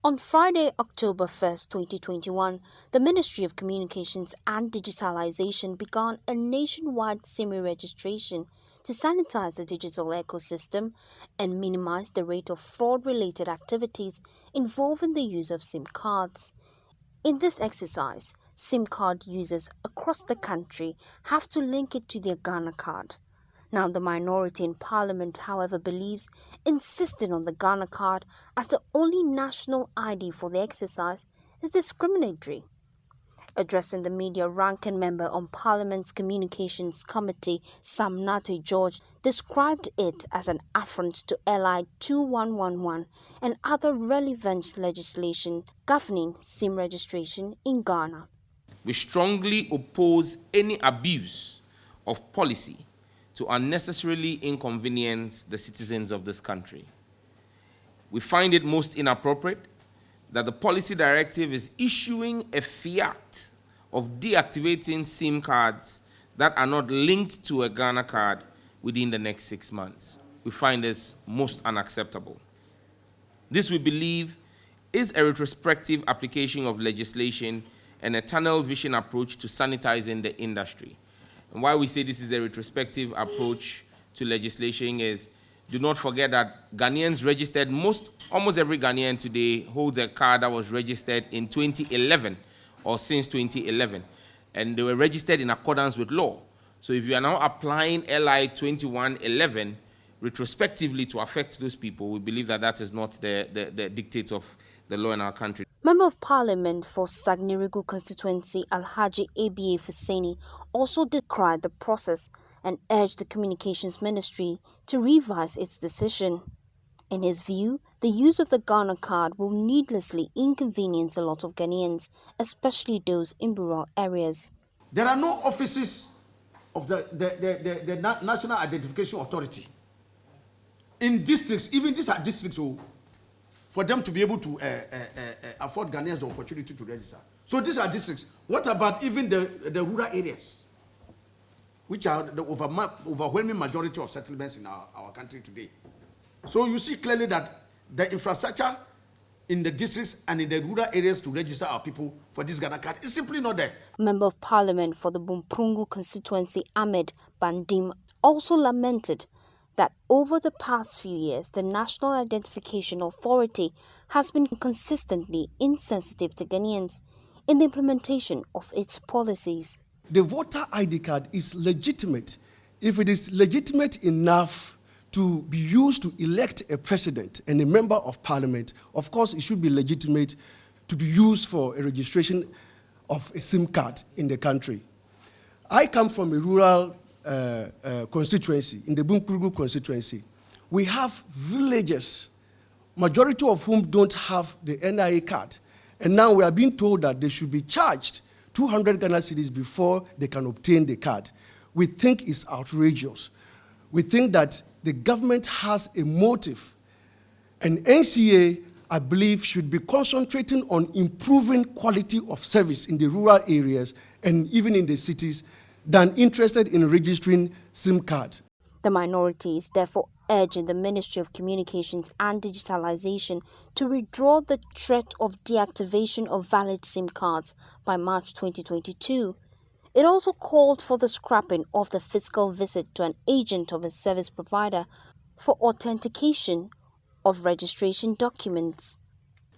On Friday, October 1st, 2021, the Ministry of Communications and Digitalization began a nationwide SIM registration to sanitize the digital ecosystem and minimize the rate of fraud-related activities involving the use of SIM cards. In this exercise, SIM card users across the country have to link it to their Ghana card. Now, the minority in parliament, however, believes insisting on the Ghana card as the only national ID for the exercise is discriminatory. Addressing the media, ranking member on Parliament's Communications Committee, Sam Nate George, described it as an affront to LI 2111 and other relevant legislation governing SIM registration in Ghana. We strongly oppose any abuse of policy to unnecessarily inconvenience the citizens of this country. We find it most inappropriate that the policy directive is issuing a fiat of deactivating SIM cards that are not linked to a Ghana card within the next 6 months. We find this most unacceptable. This, we believe, is a retrospective application of legislation and a tunnel vision approach to sanitizing the industry. And why we say this is a retrospective approach to legislation is, do not forget that Ghanaians registered, almost every Ghanaian today holds a card that was registered in 2011 or since 2011. And they were registered in accordance with law. So if you are now applying LI 2111 retrospectively to affect those people, we believe that that is not the dictate of the law in our country. Member of Parliament for Sagnirigu constituency Alhaji ABA Fuseni also decried the process and urged the Communications Ministry to revise its decision. In his view, the use of the Ghana card will needlessly inconvenience a lot of Ghanaians, especially those in rural areas. There are no offices of the National Identification Authority in districts, even these are districts, for them to be able to afford Ghanaians the opportunity to register. So these are districts. What about even the rural areas, which are the overwhelming majority of settlements in our country today? So you see clearly that the infrastructure in the districts and in the rural areas to register our people for this Ghana card is simply not there. Member of Parliament for the Bumprungu constituency Ahmed Bandim also lamented that over the past few years, the National Identification Authority has been consistently insensitive to Ghanaians in the implementation of its policies. The voter ID card is legitimate if it is legitimate enough to be used to elect a president and a member of parliament. Of course, it should be legitimate to be used for a registration of a SIM card in the country. I come from a rural constituency, in the Bumprungu constituency. We have villages, majority of whom don't have the NIA card. And now we are being told that they should be charged 200 Ghana cedis before they can obtain the card. We think it's outrageous. We think that the government has a motive. And NCA, I believe, should be concentrating on improving quality of service in the rural areas and even in the cities than interested in registering SIM cards. The minority is therefore urging the Ministry of Communications and Digitalization to withdraw the threat of deactivation of valid SIM cards by March 2022. It also called for the scrapping of the physical visit to an agent of a service provider for authentication of registration documents.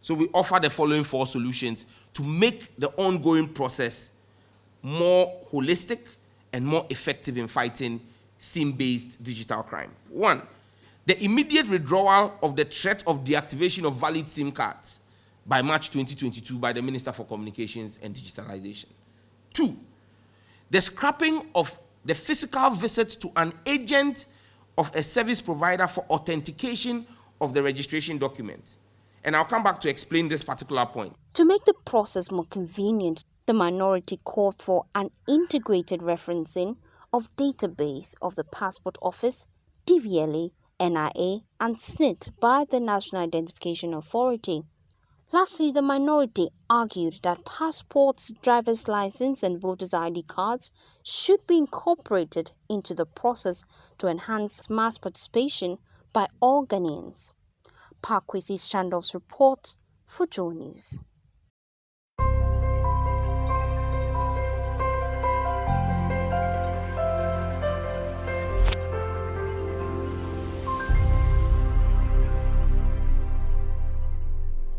So we offer the following 4 solutions to make the ongoing process more holistic and more effective in fighting SIM-based digital crime. 1, the immediate withdrawal of the threat of deactivation of valid SIM cards by March 2022 by the Minister for Communications and Digitalization. 2, the scrapping of the physical visit to an agent of a service provider for authentication of the registration document. And I'll come back to explain this particular point. To make the process more convenient, the minority called for an integrated referencing of database of the Passport Office, DVLA, NIA, and SNIT by the National Identification Authority. Lastly, the minority argued that passports, driver's license, and voters' ID cards should be incorporated into the process to enhance mass participation by all Ghanaians. Parkwesi Shandov's report for Joy News.